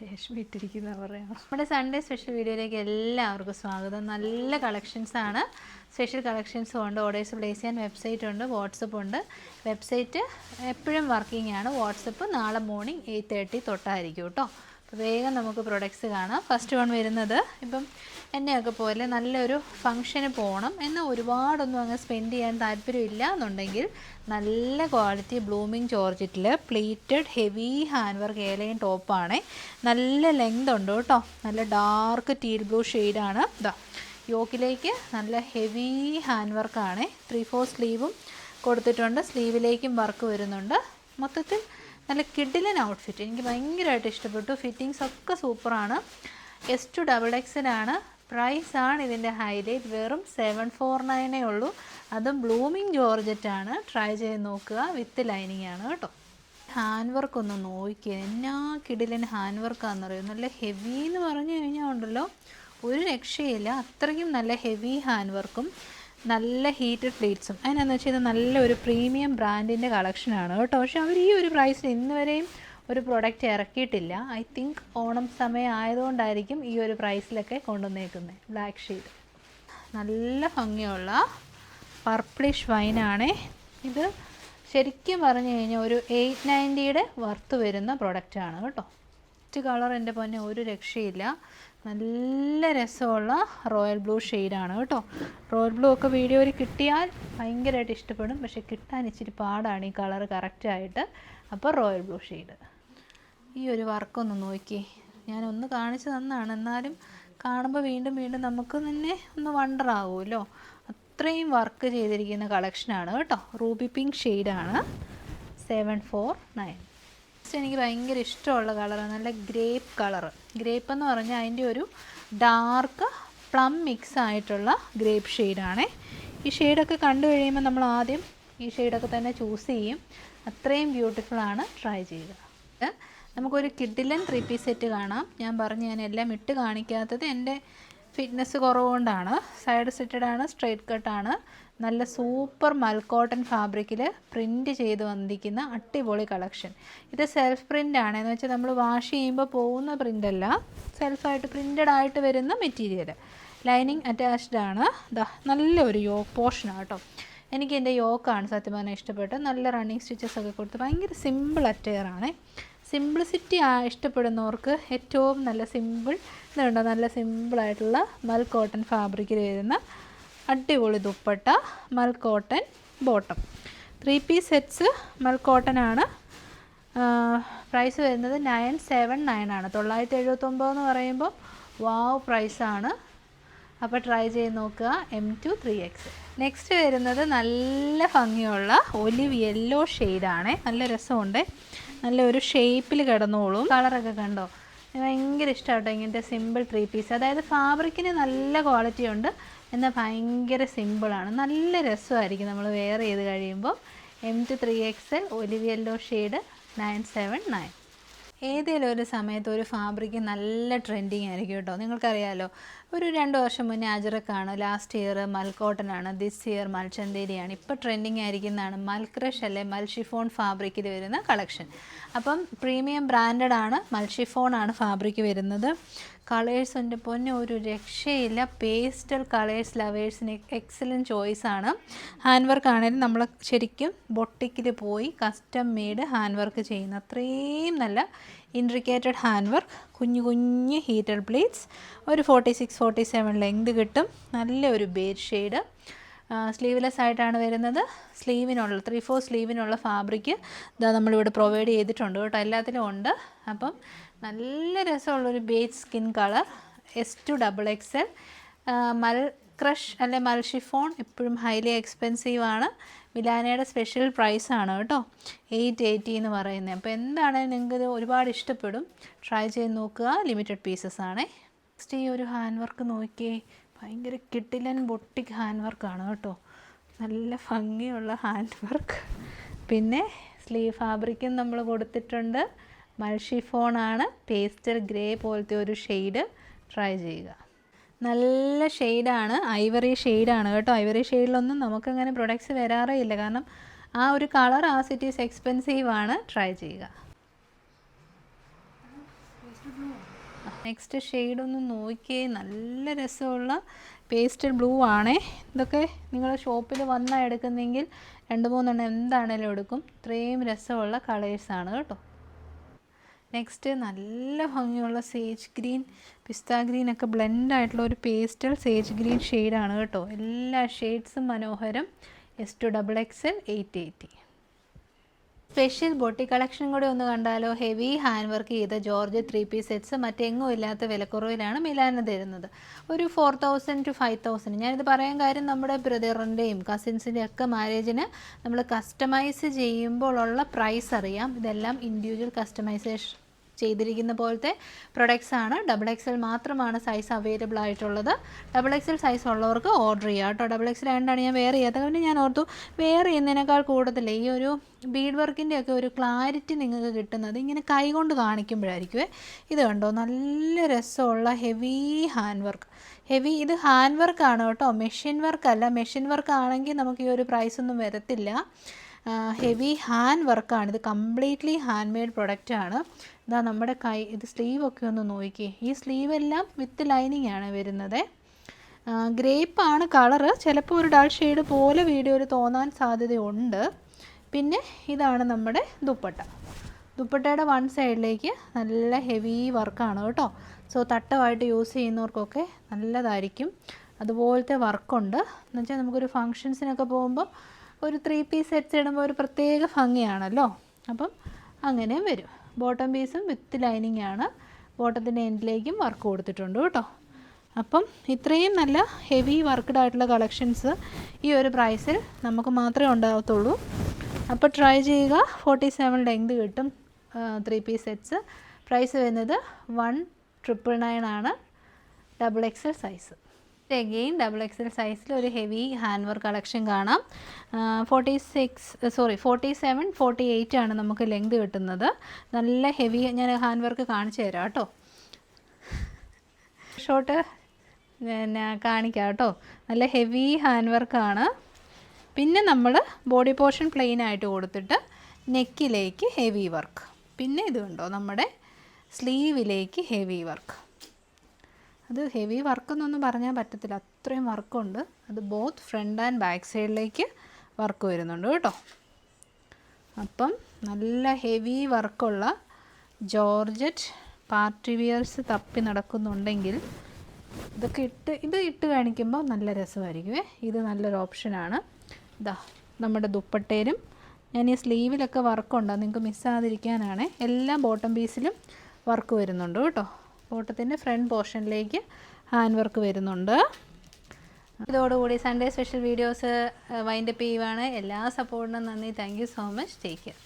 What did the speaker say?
രേഷ്മ ഇട്ടിരിക്കുന്ന പറയാം. നമ്മുടെ സൺഡേ സ്പെഷ്യൽ വീഡിയോയിലേക്ക് എല്ലാവർക്കും സ്വാഗതം. നല്ല കളക്ഷൻസ് ആണ്, സ്പെഷ്യൽ കളക്ഷൻസും ഉണ്ട്. ഓർഡേഴ്സ് പ്ലേസ് ചെയ്യാൻ വെബ്സൈറ്റ് ഉണ്ട്, വാട്സപ്പ് ഉണ്ട്. വെബ്സൈറ്റ് എപ്പോഴും വർക്കിംഗ് ആണ്, വാട്സപ്പ് നാളെ മോർണിംഗ് 8:30 തൊട്ടായിരിക്കും കേട്ടോ. അപ്പോൾ വേഗം നമുക്ക് പ്രൊഡക്ട്സ് കാണാം. ഫസ്റ്റ് വൺ വരുന്നത്, ഇപ്പം എന്നെയൊക്കെ പോലെ നല്ലൊരു ഫംഗ്ഷന് പോകണം എന്നാൽ ഒരുപാടൊന്നും അങ്ങ് സ്പെൻഡ് ചെയ്യാൻ താല്പര്യമില്ല എന്നുണ്ടെങ്കിൽ നല്ല ക്വാളിറ്റി ബ്ലൂമിങ് ജോർജറ്റിൽ പ്ലീറ്റഡ് ഹെവി ഹാൻഡ് വർക്ക് ഏലയും ടോപ്പാണ്. നല്ല ലെങ്ത് ഉണ്ട് കേട്ടോ. നല്ല ഡാർക്ക് ടീൽ ബ്ലൂ ഷെയ്ഡാണ്. ഇതാ യോക്കിലേക്ക് നല്ല ഹെവി ഹാൻഡ് വർക്കാണ്. 3/4 സ്ലീവും കൊടുത്തിട്ടുണ്ട്, സ്ലീവിലേക്കും വർക്ക് വരുന്നുണ്ട്. മൊത്തത്തിൽ നല്ല കിഡിലൻ ഔട്ട്ഫിറ്റ്, എനിക്ക് ഭയങ്കരമായിട്ട് ഇഷ്ടപ്പെട്ടു. ഫിറ്റിങ്സ് ഒക്കെ സൂപ്പറാണ്. S2 XXL ആണ്. പ്രൈസാണ് ഇതിൻ്റെ ഹൈലൈറ്റ്, വെറും 749 ഉള്ളൂ. അതും ബ്ലൂമിങ് ജോർജറ്റാണ്. ട്രൈ ചെയ്ത് നോക്കുക, വിത്ത് ലൈനിങ് ആണ് കേട്ടോ. ഹാൻഡ് വർക്ക് ഒന്ന് നോക്കിക്കുക, എന്നാ കിടിലൻ ഹാൻഡ് വർക്കാണെന്നറിയോ. നല്ല ഹെവി എന്ന് പറഞ്ഞു കഴിഞ്ഞാൽ ഉണ്ടല്ലോ ഒരു രക്ഷയില്ല, അത്രയ്ക്കും നല്ല ഹെവി ഹാൻഡ് വർക്കും നല്ല ഹീറ്റഡ് പ്ലേറ്റ്സും. അതിനെന്ന് വെച്ചാൽ ഇത് നല്ലൊരു പ്രീമിയം ബ്രാൻഡിൻ്റെ കളക്ഷനാണ് കേട്ടോ. പക്ഷേ അവർ ഈ ഒരു പ്രൈസിൽ ഇന്ന് വരെയും ഒരു പ്രൊഡക്റ്റ് ഇറക്കിയിട്ടില്ല. ഐ തിങ്ക് ഓണം സമയം ആയതുകൊണ്ടായിരിക്കും ഈ ഒരു പ്രൈസിലൊക്കെ കൊണ്ടുവന്നേക്കുന്നത്. ബ്ലാക്ക് ഷെയ്ഡ് നല്ല ഭംഗിയുള്ള പർപ്പിളിഷ് വൈനാണ് ഇത്. ശരിക്കും പറഞ്ഞു കഴിഞ്ഞാൽ ഒരു 890 വർത്ത് വരുന്ന പ്രൊഡക്റ്റാണ് കേട്ടോ. ഫസ്റ്റ് കളർ എൻ്റെ പൊന്നെ ഒരു രക്ഷയില്ല, നല്ല രസമുള്ള റോയൽ ബ്ലൂ ഷെയ്ഡാണ് കേട്ടോ. റോയൽ ബ്ലൂ ഒക്കെ വീഡിയോയിൽ കിട്ടിയാൽ ഭയങ്കരമായിട്ട് ഇഷ്ടപ്പെടും, പക്ഷേ കിട്ടാൻ ഇച്ചിരി പാടാണ് ഈ കളർ കറക്റ്റായിട്ട്. അപ്പോൾ റോയൽ ബ്ലൂ ഷെയ്ഡ്. ഈ ഒരു വർക്കൊന്ന് നോക്കി, ഞാനൊന്ന് കാണിച്ചു തന്നാണ്, എന്നാലും കാണുമ്പോൾ വീണ്ടും വീണ്ടും നമുക്ക് തന്നെ ഒന്ന് വണ്ടർ ആകുമല്ലോ. അത്രയും വർക്ക് ചെയ്തിരിക്കുന്ന കളക്ഷനാണ് കേട്ടോ. റൂബി പിങ്ക് ഷെയ്ഡാണ്. 749. എനിക്ക് ഭയങ്കര ഇഷ്ടമുള്ള കളറാണ്, നല്ല ഗ്രേപ്പ് കളറ്. ഗ്രേപ്പ് എന്ന് പറഞ്ഞാൽ അതിൻ്റെ ഒരു ഡാർക്ക് പ്ലം മിക്സ് ആയിട്ടുള്ള ഗ്രേപ്പ് ഷെയ്ഡാണ്. ഈ ഷെയ്ഡൊക്കെ കണ്ടു കഴിയുമ്പോൾ നമ്മൾ ആദ്യം ഈ ഷെയ്ഡൊക്കെ തന്നെ ചൂസ് ചെയ്യും, അത്രയും ബ്യൂട്ടിഫുള്ളാണ്. ട്രൈ ചെയ്യുക. നമുക്കൊരു കിഡിലൻ 3 പീസ് സെറ്റ് കാണാം. ഞാൻ എല്ലാം ഇട്ട് കാണിക്കാത്തത് എൻ്റെ ഫിറ്റ്നസ് കുറവുകൊണ്ടാണ്. സൈഡ് സെറ്റഡാണ്, സ്ട്രെയിറ്റ് കട്ടാണ്. നല്ല സൂപ്പർ മൽക്കോട്ടൺ ഫാബ്രിക്കിൽ പ്രിൻറ്റ് ചെയ്ത് വന്നിരിക്കുന്ന അടിപൊളി കളക്ഷൻ. ഇത് സെൽഫ് പ്രിൻ്റ് ആണ്, എന്ന് വെച്ചാൽ നമ്മൾ വാഷ് ചെയ്യുമ്പോൾ പോകുന്ന പ്രിൻ്റല്ല, സെൽഫായിട്ട് പ്രിൻ്റഡ് ആയിട്ട് വരുന്ന മെറ്റീരിയൽ. ലൈനിങ് അറ്റാച്ച്ഡ് ആണ്. നല്ലൊരു യോക്ക് പോർഷനാണ് കേട്ടോ. എനിക്ക് എൻ്റെ യോക്കാണ് സത്യം പറഞ്ഞാൽ ഇഷ്ടപ്പെട്ടത്. നല്ല റണ്ണിങ് സ്റ്റിച്ചസ് ഒക്കെ കൊടുത്ത് ഭയങ്കര സിമ്പിൾ അറ്റയറാണ്. സിംപ്ലിസിറ്റി ഇഷ്ടപ്പെടുന്നവർക്ക് ഏറ്റവും നല്ല സിമ്പിൾ ഇതുണ്ടോ, നല്ല സിമ്പിളായിട്ടുള്ള മൽ കോട്ടൺ ഫാബ്രിക്കിൽ വരുന്ന അടിപൊളി ദുപ്പട്ട, മൽ കോട്ടൺ ബോട്ടം. 3 പീസ് സെറ്റ്സ് മൽ കോട്ടൺ ആണ്. പ്രൈസ് വരുന്നത് 979 ആണ്. 979 എന്ന് പറയുമ്പോൾ വാവ് പ്രൈസാണ്. അപ്പോൾ ട്രൈ ചെയ്ത് നോക്കുക. M2 3XL. നെക്സ്റ്റ് വരുന്നത് നല്ല ഭംഗിയുള്ള ഒലിവ് യെല്ലോ ഷെയ്ഡാണ്. നല്ല രസമുണ്ട്, നല്ലൊരു ഷേപ്പിൽ കിടന്നോളും. കളറൊക്കെ കണ്ടോ, ഭയങ്കര ഇഷ്ടമാട്ടോ ഇങ്ങനത്തെ സിമ്പിൾ 3 പീസ്. അതായത് ഫാബ്രിക്കിന് നല്ല ക്വാളിറ്റി ഉണ്ട്, എന്നാൽ ഭയങ്കര സിമ്പിളാണ്. നല്ല രസമായിരിക്കും നമ്മൾ വെയർ ചെയ്ത് കഴിയുമ്പോൾ. M2 3XL olive yellow shade 979. ഏതെങ്കിലും ഒരു സമയത്ത് ഒരു ഫാബ്രിക്ക് നല്ല ട്രെൻഡിങ് ആയിരിക്കും കേട്ടോ. നിങ്ങൾക്കറിയാമല്ലോ, ഒരു 2 വർഷം മുന്നേ അജറക്കാണ്, ലാസ്റ്റ് ഇയർ മൽക്കോട്ടനാണ്, ദിസ് ഇയർ മൽചന്തേരിയാണ്. ഇപ്പോൾ ട്രെൻഡിങ് ആയിരിക്കുന്നതാണ് മൽ ക്രഷ് അല്ലെ മൽ ഷിഫോൺ ഫാബ്രിക്കിൽ വരുന്ന കളക്ഷൻ. അപ്പം പ്രീമിയം ബ്രാൻഡഡ് ആണ്, മൽ ഷിഫോൺ ആണ് ഫാബ്രിക് വരുന്നത്. കളേഴ്സ് എൻ്റെ പൊന്നെ ഒരു രക്ഷയില്ല. പേസ്റ്റൽ കളേഴ്സ് ലവേഴ്സിന് എക്സലൻറ്റ് ചോയ്സാണ്. ഹാൻഡ് വർക്ക് ആണെങ്കിലും നമ്മൾ ശരിക്കും ബൊട്ടിക്കിൽ പോയി കസ്റ്റം മെയ്ഡ് ഹാൻഡ് വർക്ക് ചെയ്യുന്ന അത്രയും നല്ല ഇൻട്രിക്കേറ്റഡ് ഹാൻഡ് വർക്ക്. കുഞ്ഞു കുഞ്ഞ് ഹീറ്റഡ് പ്ലേറ്റ്സ്. ഒരു 46-47 ലെങ്ത് കിട്ടും. നല്ലൊരു ബേജ് ഷെയ്ഡ്. സ്ലീവ്ലെസ് ആയിട്ടാണ് വരുന്നത്. സ്ലീവിനുള്ള 3/4 സ്ലീവിനുള്ള ഫാബ്രിക് ഇതാ നമ്മളിവിടെ പ്രൊവൈഡ് ചെയ്തിട്ടുണ്ട് കേട്ടോ, എല്ലാത്തിലും ഉണ്ട്. അപ്പം നല്ല രസമുള്ളൊരു beige skin colour. S2 XXL. മൽ ക്രഷ് അല്ലെ മൽ ഷിഫോൺ എപ്പോഴും ഹൈലി എക്സ്പെൻസീവ് ആണ്. മിലാനയുടെ സ്പെഷ്യൽ പ്രൈസാണ് കേട്ടോ, 880 എന്ന് പറയുന്നത്. അപ്പോൾ എന്താണെങ്കിലും നിങ്ങൾക്ക് ഒരുപാട് ഇഷ്ടപ്പെടും. ട്രൈ ചെയ്ത് നോക്കുക. ലിമിറ്റഡ് പീസസ് ആണ്. നെക്സ്റ്റ് ഈ ഒരു ഹാൻഡ് വർക്ക് നോക്കിയേ, ഭയങ്കര കിട്ടിലൻ ബൊട്ടിക് ഹാൻഡ് വർക്കാണ് കേട്ടോ. നല്ല ഭംഗിയുള്ള ഹാൻഡ് വർക്ക്. പിന്നെ സ്ലീവ് ഫാബ്രിക്കും നമ്മൾ കൊടുത്തിട്ടുണ്ട്. മൽ ഷിഫോണാണ്, പേസ്റ്റൽ ഗ്രേ പോലത്തെ ഒരു ഷെയ്ഡ്. ട്രൈ ചെയ്യുക. നല്ല ഷെയ്ഡാണ്, ഐവറി ഷെയ്ഡാണ് കേട്ടോ. ഐവറി ഷെയ്ഡിലൊന്നും നമുക്കങ്ങനെ പ്രൊഡക്ട്സ് വരാറേ ഇല്ല, കാരണം ആ ഒരു colour as it is expensive ആണ്. ട്രൈ ചെയ്യുക. നെക്സ്റ്റ് ഷെയ്ഡ് ഒന്ന് നോക്കിയേ, നല്ല രസമുള്ള പേസ്റ്റൽ ബ്ലൂ ആണേ. ഇതൊക്കെ നിങ്ങൾ ഷോപ്പിൽ വന്നാൽ എടുക്കുന്നെങ്കിൽ 2-3 എണ്ണം എന്താണേലും എടുക്കും. ഇത്രയും രസമുള്ള കളേഴ്സാണ് കേട്ടോ. നെക്സ്റ്റ് നല്ല ഭംഗിയുള്ള സേജ് ഗ്രീൻ, പിസ്ത ഗ്രീൻ ഒക്കെ ബ്ലെൻഡ് ആയിട്ടുള്ള ഒരു പേസ്റ്റൽ സേജ് ഗ്രീൻ ഷെയ്ഡാണ് കേട്ടോ. എല്ലാ ഷെയ്ഡ്സും മനോഹരം. S2XXL 880. സ്പെഷ്യൽ ബോട്ടി കളക്ഷൻ കൂടെ ഒന്ന് കണ്ടാലോ. ഹെവി ഹാൻഡ് വർക്ക് ചെയ്ത ജോർജ് 3 പീസ് സെറ്റ്സ് മറ്റെങ്ങും ഇല്ലാത്ത വിലക്കുറവിലാണ് മിലാന തരുന്നത്. ഒരു 4000 to 5000. ഞാനിത് പറയാൻ കാര്യം നമ്മുടെ ബ്രദറിൻ്റെയും കസിൻസിൻ്റെയും ഒക്കെ മാരേജിന് നമ്മൾ കസ്റ്റമൈസ് ചെയ്യുമ്പോഴുള്ള പ്രൈസ് അറിയാം. ഇതെല്ലാം ഇൻഡിവിജ്വൽ കസ്റ്റമൈസേഷൻ ചെയ്തിരിക്കുന്ന പോലത്തെ പ്രൊഡക്ട്സ് ആണ്. XXL മാത്രമാണ് സൈസ് അവൈലബിൾ ആയിട്ടുള്ളത്. XXL സൈസ് ഉള്ളവർക്ക് ഓർഡർ ചെയ്യാം കേട്ടോ. XXL ആയതുകൊണ്ടാണ് ഞാൻ വെയർ ചെയ്യാത്തത്. പിന്നെ ഞാൻ ഓർത്തു വെയർ ചെയ്യുന്നതിനേക്കാൾ കൂടുതൽ ഈ ഒരു ബീഡ് വർക്കിൻ്റെ ഒക്കെ ഒരു ക്ലാരിറ്റി നിങ്ങൾക്ക് കിട്ടുന്നത് ഇങ്ങനെ കൈകൊണ്ട് കാണിക്കുമ്പോഴായിരിക്കുമേ. ഇത് കണ്ടോ, നല്ല രസമുള്ള ഹെവി ഹാൻഡ് വർക്ക്. ഇത് ഹാൻഡ് വർക്കാണ് കേട്ടോ, മെഷീൻ വർക്കല്ല. മെഷീൻ വർക്ക് ആണെങ്കിൽ നമുക്ക് ഈ ഒരു പ്രൈസ് ഒന്നും വരത്തില്ല. ഹെവി ഹാൻഡ് വർക്കാണ്. ഇത് കംപ്ലീറ്റ്ലി ഹാൻഡ് മെയ്ഡ് പ്രൊഡക്റ്റാണ്. ഇതാ നമ്മുടെ കൈ, ഇത് സ്ലീവൊക്കെ ഒന്ന് നോക്കിയേ. ഈ സ്ലീവ് എല്ലാം വിത്ത് ലൈനിങ് ആണ് വരുന്നത്. ഗ്രേപ്പാണ് കളറ്. ചിലപ്പോൾ ഒരു ഡൾ ഷെയ്ഡ് പോലെ വീഡിയോയിൽ തോന്നാൻ സാധ്യതയുണ്ട്. പിന്നെ ഇതാണ് നമ്മുടെ ദുപ്പട്ടയുടെ വൺ സൈഡിലേക്ക് നല്ല ഹെവി വർക്കാണ് കേട്ടോ. സോ തട്ടമായിട്ട് യൂസ് ചെയ്യുന്നവർക്കൊക്കെ നല്ലതായിരിക്കും. അതുപോലത്തെ വർക്കുണ്ട്. എന്നുവെച്ചാൽ നമുക്കൊരു ഫങ്ഷൻസിനൊക്കെ പോകുമ്പോൾ ഒരു 3 പീസ് സെറ്റ്സ് ഇടുമ്പോൾ ഒരു പ്രത്യേക ഭംഗിയാണല്ലോ. അപ്പം അങ്ങനെ വരും. ബോട്ടം പീസും വിത്ത് ലൈനിങ് ആണ്. ബോട്ടത്തിൻ്റെ എൻഡിലേക്കും വർക്ക് കൊടുത്തിട്ടുണ്ട് കേട്ടോ. അപ്പം ഇത്രയും നല്ല ഹെവി വർക്ക്ഡ് ആയിട്ടുള്ള കളക്ഷൻസ് ഈ ഒരു പ്രൈസിൽ നമുക്ക് മാത്രമേ ഉണ്ടാകത്തുള്ളൂ. അപ്പോൾ ട്രൈ ചെയ്യുക. 47 ലെങ്ത് കിട്ടും 3 പീസ് സെറ്റ്സ്. പ്രൈസ് വരുന്നത് 1999 ആണ്. XXL size. അഗെയിൻ XXL സൈസിൽ ഒരു ഹെവി ഹാൻഡ് വർക്ക് കളക്ഷൻ കാണാം. 47, 48 ആണ് നമുക്ക് ലെങ്ത് കിട്ടുന്നത്. നല്ല ഹെവി, ഞാൻ ഹാൻഡ് വർക്ക് കാണിച്ചു തരാം കേട്ടോ. ഷോട്ട് പിന്നെ കാണിക്കാം കേട്ടോ. നല്ല ഹെവി ഹാൻഡ് വർക്കാണ്. പിന്നെ നമ്മൾ ബോഡി പോർഷൻ പ്ലെയിൻ ആയിട്ട് കൊടുത്തിട്ട് നെക്കിലേക്ക് ഹെവി വർക്ക്. പിന്നെ ഇത് കണ്ടോ, നമ്മുടെ സ്ലീവിലേക്ക് ഹെവി വർക്ക്. അത് ഹെവി വർക്കെന്നൊന്നും പറഞ്ഞാൽ പറ്റത്തില്ല, അത്രയും വർക്കുണ്ട്. അത് ബോത്ത് ഫ്രണ്ട് ആൻഡ് ബാക്ക് സൈഡിലേക്ക് വർക്ക് വരുന്നുണ്ട് കേട്ടോ. അപ്പം നല്ല ഹെവി വർക്കുള്ള ജോർജറ്റ് പാർട്ടി വിയർസ് തപ്പി നടക്കുന്നുണ്ടെങ്കിൽ ഇത് ഇട്ട് കാണിക്കുമ്പോൾ നല്ല രസമായിരിക്കുമേ. ഇത് നല്ലൊരു ഓപ്ഷനാണ്. ഇതാ നമ്മുടെ ദുപ്പട്ടയിലും ഞാൻ ഈ സ്ലീവിലൊക്കെ വർക്കുണ്ട്, നിങ്ങൾക്ക് മിസ്സാകാതിരിക്കാനാണ്. എല്ലാ ബോട്ടം പീസിലും വർക്ക് വരുന്നുണ്ട് കേട്ടോ. ബോട്ടത്തിൻ്റെ ഫ്രണ്ട് പോർഷനിലേക്ക് ഹാൻഡ് വർക്ക് വരുന്നുണ്ട്. ഇതോടുകൂടി സൺഡേ സ്പെഷ്യൽ വീഡിയോസ് വൈൻഡപ്പ് ചെയ്യുവാണ്. എല്ലാ സപ്പോർട്ടിനും നന്ദി. Thank you so much. Take care.